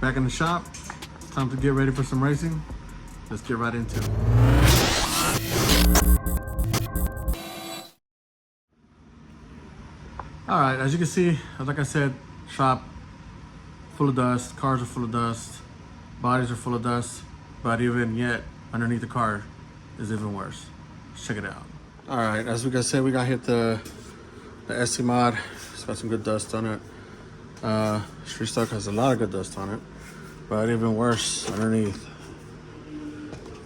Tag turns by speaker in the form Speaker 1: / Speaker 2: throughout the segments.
Speaker 1: back in the shop. It's time to get ready for some racing. Let's get right into it. All right, as you can see, like I said, shop full of dust, cars are full of dust, bodies are full of dust, but even yet, underneath the car is even worse. Let's check it out. All right, as we got said, we got hit the SC mod. It's got some good dust on it. Street stock has a lot of good dust on it, but even worse underneath.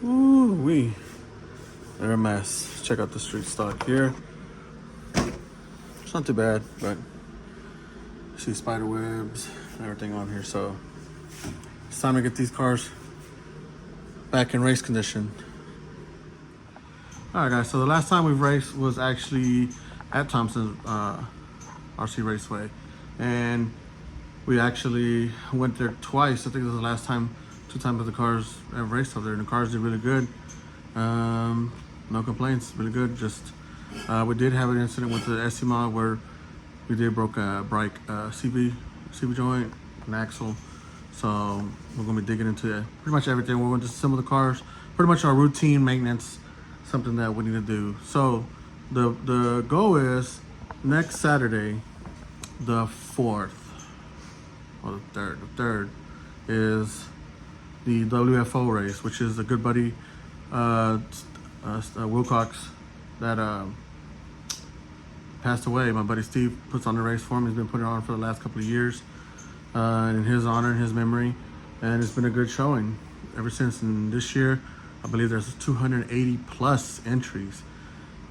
Speaker 1: Ooh wee, they're a mess. Check out the street stock here. It's not too bad, but you see spider webs and everything on here. So it's time to get these cars back in race condition. All right, guys. So the last time we've raced was actually at Thompson RC Raceway, and we actually went there twice. I think this was the last time. 2 times the cars have raced up there, and the cars did really good. No complaints, really good. Just we did have an incident with the SC mod where we did broke a CV joint, an axle. So we're gonna be digging into pretty much everything. We're going to assemble the cars. Pretty much our routine maintenance, something that we need to do. So the goal is next Saturday, the 4th or the 3rd. The 3rd is the WFO race, which is a good buddy Wilcox that passed away. My buddy Steve puts on the race for him. He's been putting it on for the last couple of years in his honor and his memory, and it's been a good showing ever since. And this year, I believe there's 280 plus entries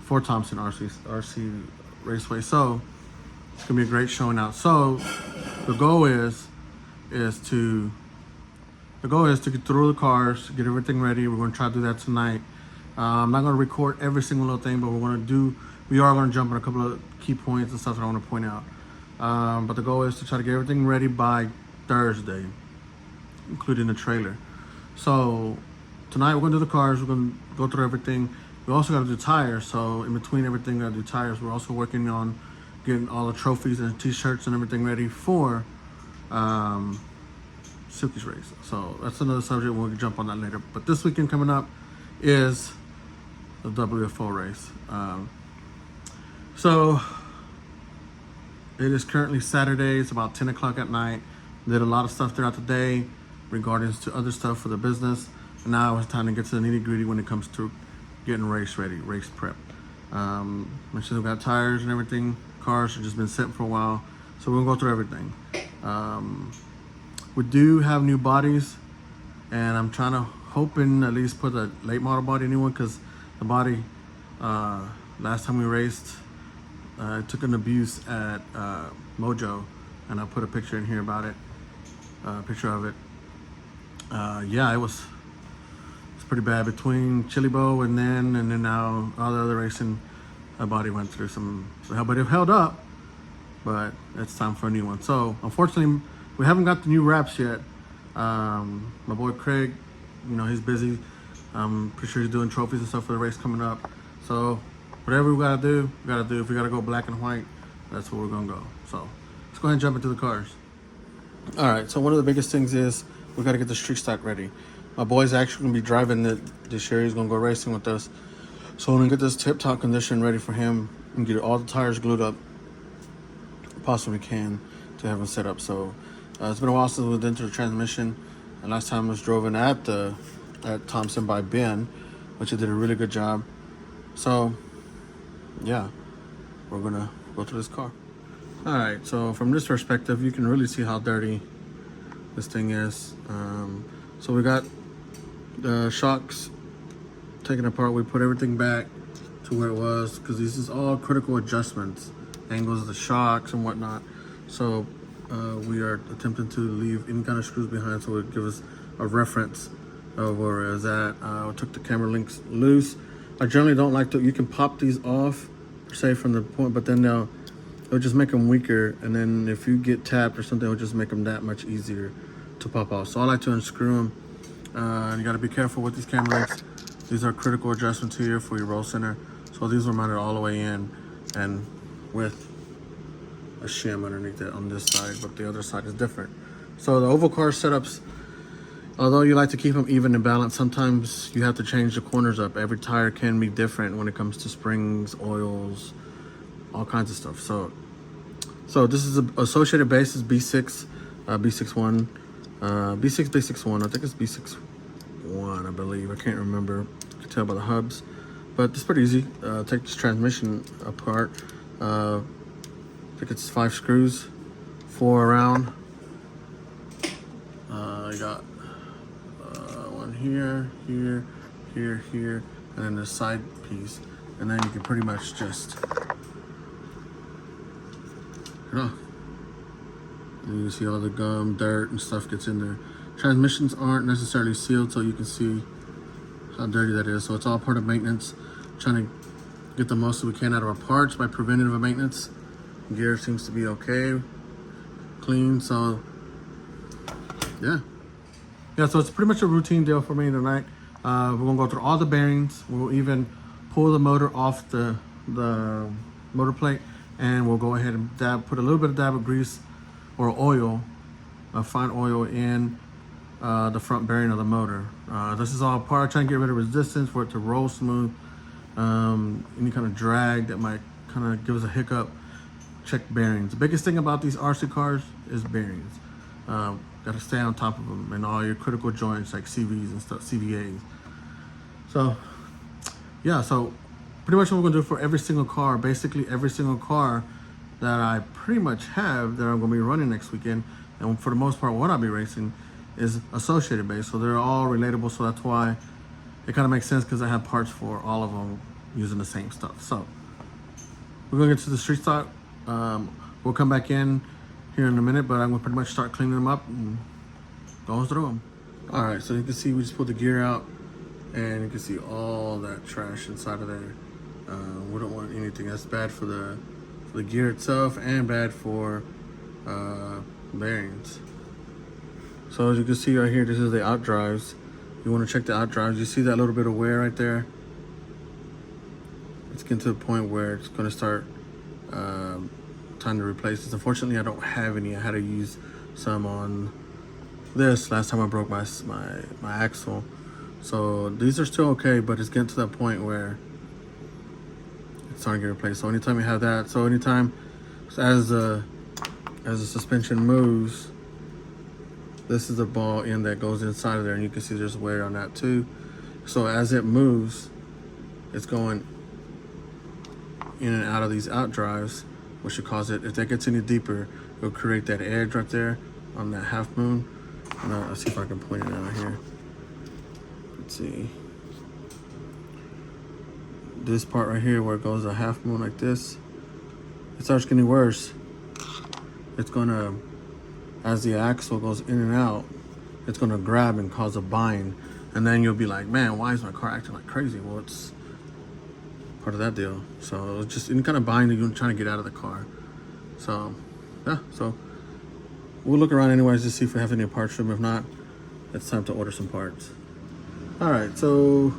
Speaker 1: for Thompson RC Raceway. So it's gonna be a great showing out. So the goal is to get through the cars, get everything ready. We're going to try to do that tonight. I'm not going to record every single little thing, but we are going to jump on a couple of key points and stuff that I want to point out. But the goal is to try to get everything ready by Thursday, including the trailer. So tonight we're going to do the cars. We're going to go through everything. We also got to do tires. So in between everything, we got to do tires. We're also working on getting all the trophies and t-shirts and everything ready for Silky's race. So that's another subject. We'll jump on that later. But this weekend coming up is the WFO race. So it is currently Saturday. It's about 10 o'clock at night. Did a lot of stuff throughout the day regarding to other stuff for the business. And now it's time to get to the nitty gritty when it comes to getting race ready, race prep. Make sure we've got tires and everything. Cars have just been sitting for a while. So we're gonna go through everything. We do have new bodies, and I'm hoping at least put a late model body new one, because the body last time we raced took an abuse at Mojo, and I put a picture in here about it, picture of it. Yeah, it's pretty bad between Chili Bow and then now all the other racing. My body went through some hell, but it held up. But it's time for a new one. So unfortunately, we haven't got the new wraps yet. My boy Craig, he's busy. I'm pretty sure he's doing trophies and stuff for the race coming up. So whatever we gotta do, we gotta do. If we gotta go black and white, that's where we're gonna go. So let's go ahead and jump into the cars. All right, so one of the biggest things is we gotta get the street stock ready. My boy's actually gonna be driving this year. He's gonna go racing with us. So we're gonna get this tip-top condition ready for him and get all the tires glued up possibly can to have them set up. So it's been a while since we went into the transmission. And last time I was driven at Thompson by Ben, which he did a really good job. So yeah, we're gonna go through this car. All right, so from this perspective, you can really see how dirty this thing is. So we got the shocks taken apart. We put everything back to where it was, because this is all critical adjustments, angles of the shocks and whatnot. So we are attempting to leave any kind of screws behind, so it gives us a reference of where it's at. I took the camera links loose. I generally don't like to, you can pop these off, say from the point, but then it'll just make them weaker. And then if you get tapped or something, it'll just make them that much easier to pop off. So I like to unscrew them. You gotta be careful with these camera links. These are critical adjustments here for your roll center. So these are mounted all the way in and with a shim underneath it on this side, but the other side is different. So the oval car setups, although you like to keep them even and balanced, sometimes you have to change the corners up. Every tire can be different when it comes to springs, oils, all kinds of stuff. So this is a associated base is B6, B61, B6, B61. I think it's B61, I believe. I can't remember. You can tell by the hubs, but it's pretty easy. Take this transmission apart. I think it's 5 screws, 4 around. I got one here, here, and then the side piece, and then you can pretty much just, you can see all the gum, dirt, and stuff gets in there. Transmissions aren't necessarily sealed, so you can see how dirty that is. So it's all part of maintenance. Trying to get the most that we can out of our parts by preventative maintenance. Gear seems to be okay, clean. So yeah, so it's pretty much a routine deal for me tonight. We're gonna go through all the bearings. We'll even pull the motor off the motor plate, and we'll go ahead and put a little bit of dab of grease or oil, fine oil, in the front bearing of the motor. This is all part of trying to get rid of resistance for it to roll smooth. Any kind of drag that might kind of give us a hiccup. Check bearings. The biggest thing about these RC cars is bearings. Got to stay on top of them and all your critical joints like CVs and stuff, CVAs. So yeah, so pretty much what we're gonna do for every single car, basically every single car that I pretty much have that I'm gonna be running next weekend, and for the most part what I'll be racing is associated base. So they're all relatable, so that's why it kind of makes sense, because I have parts for all of them using the same stuff. So we're gonna get to the street stock. We'll come back in here in a minute, but I'm gonna pretty much start cleaning them up and going through them. All right, so you can see we just pulled the gear out, and you can see all that trash inside of there. We don't want anything that's bad for the gear itself, and bad for bearings. So as you can see right here, this is the out drives. You want to check the out drives. You see that little bit of wear right there? It's getting to the point where it's going to start time to replace this. Unfortunately, I don't have any. I had to use some on this last time I broke my axle. So these are still okay, but it's getting to that point where it's starting to get replaced. So anytime you have that, so anytime as the suspension moves, this is the ball end that goes inside of there, and you can see there's wear on that too. So as it moves, it's going in and out of these out drives, which should cause it, if that gets any deeper, it'll create that edge right there on that half moon. And I'll see if I can point it out here. Let's see. This part right here where it goes a half moon like this, it starts getting worse. It's gonna, as the axle goes in and out, it's gonna grab and cause a bind. And then you'll be like, man, why is my car acting like crazy? Well, it's part of that deal. So it's just any kind of bind that you're trying to get out of the car. So yeah, so we'll look around anyways to see if we have any parts for them. If not, it's time to order some parts. All right, so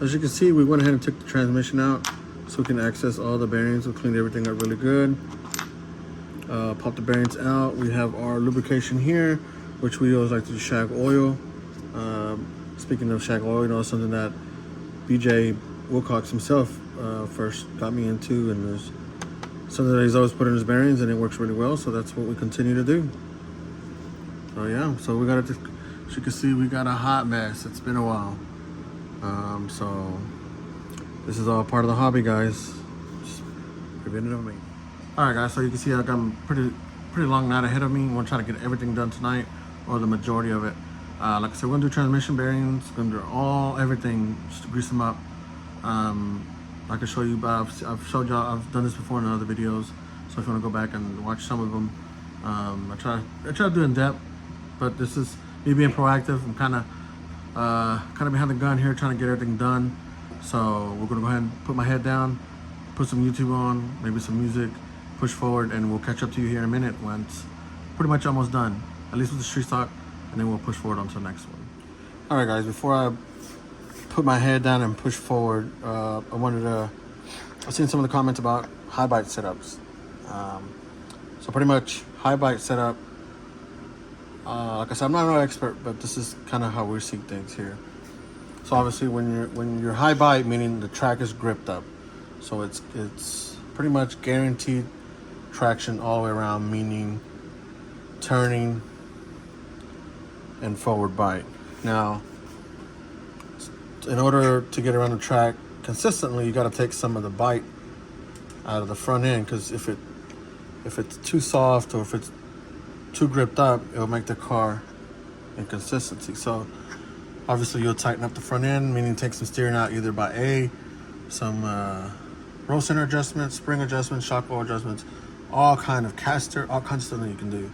Speaker 1: as you can see, we went ahead and took the transmission out so we can access all the bearings. We cleaned everything up really good. Pop the bearings out. We have our lubrication here, which we always like to shag oil. Speaking of shag oil, something that BJ Wilcox himself first got me into, and there's something that he's always put in his bearings, and it works really well. So that's what we continue to do. So yeah, so we got it. As you can see, we got a hot mess. It's been a while. So this is all part of the hobby, guys. Just preventative maintenance. All right, guys. So you can see I got a pretty long night ahead of me. I'm gonna try to get everything done tonight, or the majority of it. Like I said, we're gonna do transmission bearings. Gonna do everything, just to grease them up. I can show you, but I've showed y'all. I've done this before in other videos. So if you wanna go back and watch some of them, I try to do in depth, but this is me being proactive. I'm kind of behind the gun here, trying to get everything done. So we're gonna go ahead and put my head down, put some YouTube on, maybe some music, push forward, and we'll catch up to you here in a minute when it's pretty much almost done, at least with the street stock, and then we'll push forward onto the next one. All right, guys, before I put my head down and push forward, I've seen some of the comments about high bite setups. So pretty much high bite setup, Like I said, I'm not an expert, but this is kind of how we're seeing things here. So obviously, when you're high bite, meaning the track is gripped up, so it's pretty much guaranteed traction all the way around, meaning turning and forward bite. Now, in order to get around the track consistently, you got to take some of the bite out of the front end, because if it's too soft or if it's too gripped up, it'll make the car inconsistency. So obviously you'll tighten up the front end, meaning take some steering out either by some roll center adjustments, spring adjustments, shock oil adjustments, all kinds of stuff that you can do.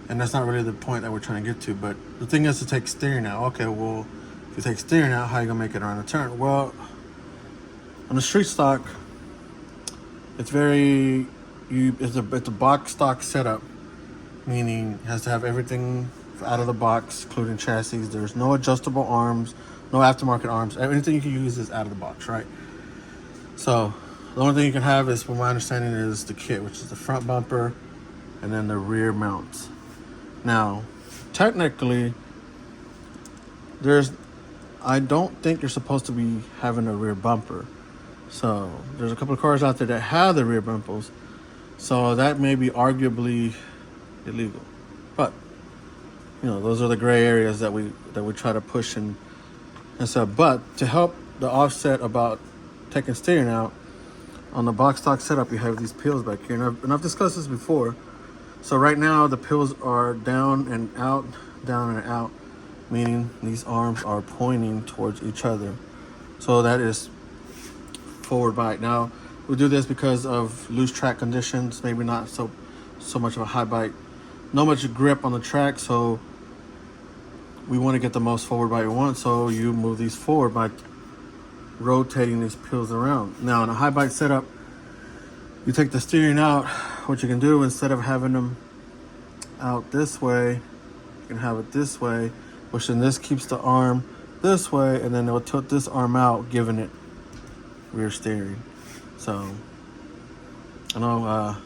Speaker 1: And that's not really the point that we're trying to get to. But the thing is to take steering out. Okay, well, if you take steering out, how are you gonna make it around a turn? Well, on the street stock, it's a box stock setup, meaning it has to have everything out of the box, including chassis. There's no adjustable arms, no aftermarket arms. Anything you can use is out of the box, right? So the only thing you can have is, from my understanding, is the kit, which is the front bumper and then the rear mounts. Now, technically, I don't think you're supposed to be having a rear bumper. So there's a couple of cars out there that have the rear bumpers, so that may be arguably illegal. But those are the gray areas that we try to push and stuff. But to help the offset about taking steering out, on the box stock setup, you have these pills back here, and I've discussed this before. So right now the pills are down and out, meaning these arms are pointing towards each other. So that is forward bite. Now, we do this because of loose track conditions, maybe not so much of a high bite, not much grip on the track, so we want to get the most forward bite we want, so you move these forward by rotating these pills around. Now, in a high bite setup, you take the steering out. What you can do, instead of having them out this way, you can have it this way, which then this keeps the arm this way, and then it'll tilt this arm out, giving it rear steering. So I know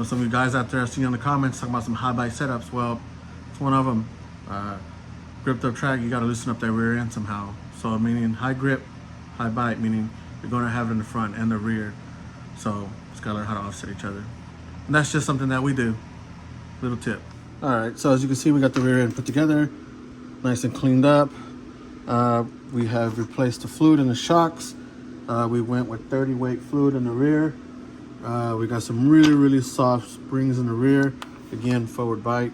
Speaker 1: some of you guys out there I've seen in the comments talking about some high bite setups. Well, it's one of them. Gripped up track, you got to loosen up that rear end somehow. So meaning high grip, high bite, meaning you're going to have it in the front and the rear. So just got to learn how to offset each other. And that's just something that we do. Little tip. All right, so as you can see, we got the rear end put together, nice and cleaned up. We have replaced the fluid in the shocks. We went with 30 weight fluid in the rear. We got some really soft springs in the rear. Again, forward bite,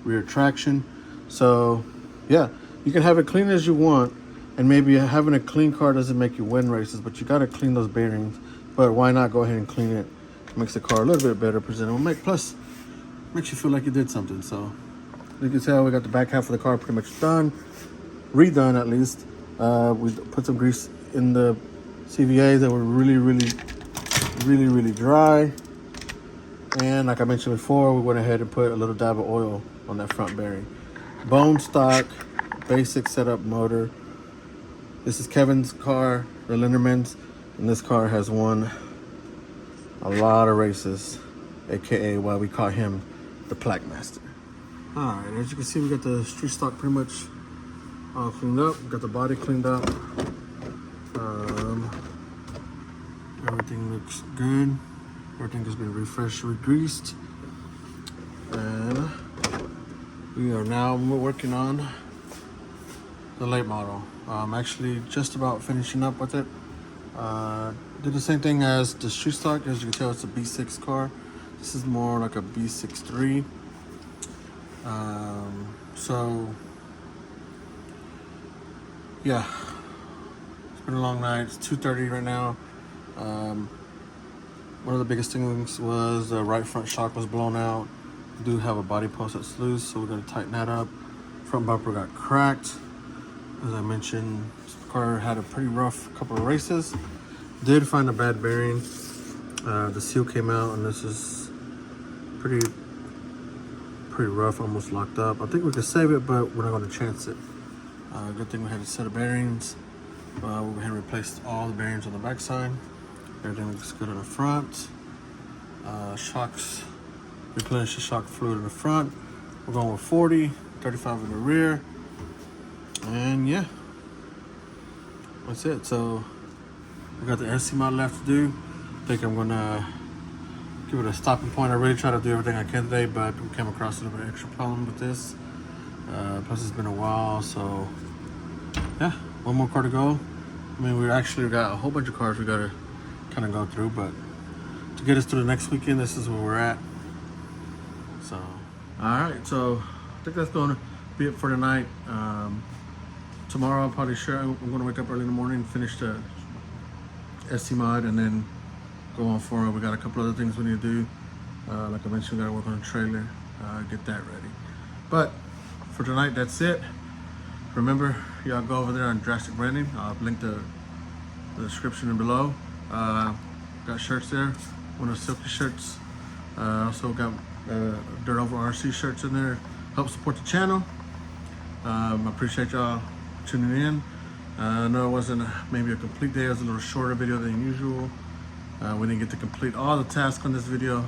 Speaker 1: rear traction. So yeah, you can have it clean as you want, and maybe having a clean car doesn't make you win races, but you got to clean those bearings. But why not go ahead and clean it? It makes the car a little bit better presentable. Plus, makes you feel like you did something. So you can tell we got the back half of the car pretty much done, redone at least. We put some grease in the CVAs that were really dry. And like I mentioned before, we went ahead and put a little dab of oil on that front bearing. Bone stock, basic setup motor. This is Kevin's car, the Linderman's, and this car has won a lot of races, aka why we call him the Plaque Master. All right, as you can see, we got the street stock pretty much all cleaned up. We got the body cleaned up. Everything looks good. Everything has been refreshed, re-greased, and we are now working on the late model. I'm actually just about finishing up with it. Did the same thing as the street stock. As you can tell, it's a B6 car. This is more like a B63. So yeah, it's been a long night. It's 2:30 right now. One of the biggest things was the right front shock was blown out. We do have a body post that's loose, so we're going to tighten that up. Front bumper got cracked. As I mentioned, this car had a pretty rough couple of races. Did find a bad bearing. The seal came out, and this is pretty rough, almost locked up. I think we could save it, but we're not going to chance it. Good thing we had a set of bearings. We went ahead and replaced all the bearings on the backside. Everything looks good on the front. Shocks, replenished the shock fluid in the front. We're going with 40, 35 in the rear. And yeah, that's it. So we got the SC mod left to do. I think I'm gonna give it a stopping point. I really try to do everything I can today, but we came across a little bit of extra problem with this. Plus it's been a while, so yeah, one more car to go. I mean, we actually got a whole bunch of cars we gotta kind of go through, but to get us through the next weekend, this is where we're at. So, all right, so I think that's gonna be it for tonight. Tomorrow, I'm probably sure I'm gonna wake up early in the morning, finish the SC mod, and then go on for it. We got a couple other things we need to do. Like I mentioned, we gotta work on the trailer, get that ready. But for tonight, that's it. Remember, y'all go over there on Drastic Branding. I'll link the description below. Got shirts there, one of the silky shirts. Also got Dirt Over RC shirts in there. Help support the channel. I appreciate y'all tuning in. I know it wasn't maybe a complete day. It was a little shorter video than usual. We didn't get to complete all the tasks on this video,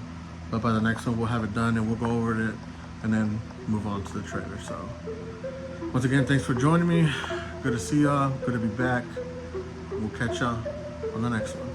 Speaker 1: but by the next one we'll have it done and we'll go over it and then move on to the trailer. So once again, thanks for joining me. Good to see y'all. Good to be back. We'll catch y'all on the next one.